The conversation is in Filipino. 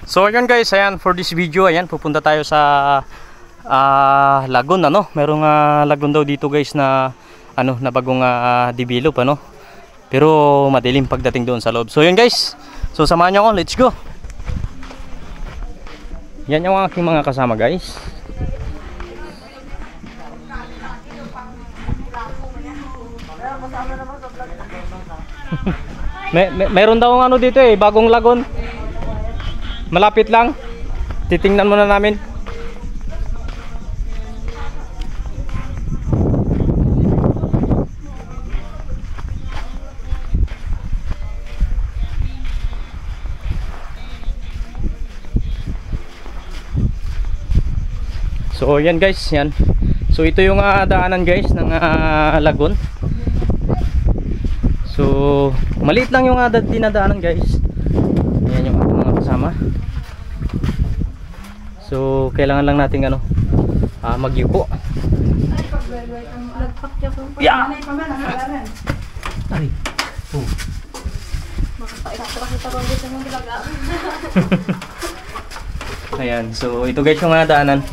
So ayun guys, ayan for this video, ayan pupunta tayo sa lagoon, ano? Merong lagoon daw dito guys na ano, na bagong develop, ano? Pero madilim pagdating doon sa loob. So yun guys. So samahan niyo ako, let's go. Yan yung aking mga kasama guys. Meron daw ano dito bagong lagoon. Malapit lang. Titingnan muna namin. So yan guys, yan. So ito yung daanan guys ng lagoon. So maliit lang yung dinadaanan guys. Ayan yung ating mga kasama. So kailangan lang natin ano, magyuko. Yeah. Ay. Oh. Ayan, so ito guys yung daanan.